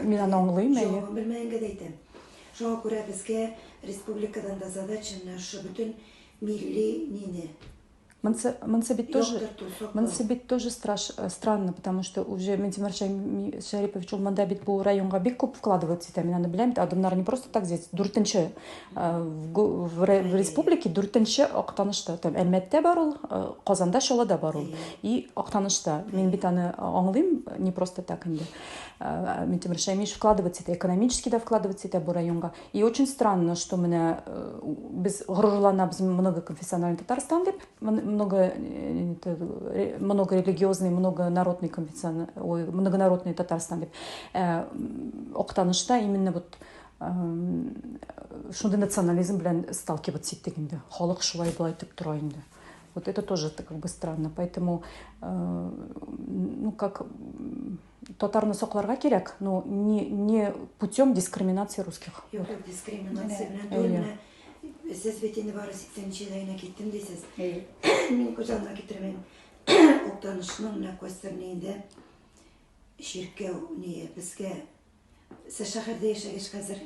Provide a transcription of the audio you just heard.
Мен аны аңлыйм, Жоқ, білмәйінгі дейтім. Жоға көре бізге республикадан да задачаны ұшы бүтін милли нені. Мансабит тоже странно, потому что уже Ментимир Шарипович Улмандабит был районга бик көп вкладывает цветами, надо билем, адамдар не просто так здесь, дүртінші в республике дүртінші Оқтанышта, Әлмәттә бар ул, Казанда Шолада бар ул, и Оқтанышта, мен бит аны аңлыйм, не просто так инде. Ментимир Шарипович вкладывает цветы, экономически да вкладывает цветы в районга, и очень странно, что мы без гуржуланабыз многоконфессиональный Татарстан деп, многорелигиозный, многонародный Татарстан деп. Оқтанышта именно вот шундай национализм белән сталкиваться иттек инде. Халык шулай булай дип тора инде. Вот это тоже как бы странно. Поэтому как татарны сакларга кирәк, но не путем дискриминации русских. Yok, дискриминация белән сез бит инде бары 80-нче елларына киттем дисез. Мин күзәнә китермен. Октанышның нәкъ ширкәү не безгә шәһәрдә яшәгәч хәзер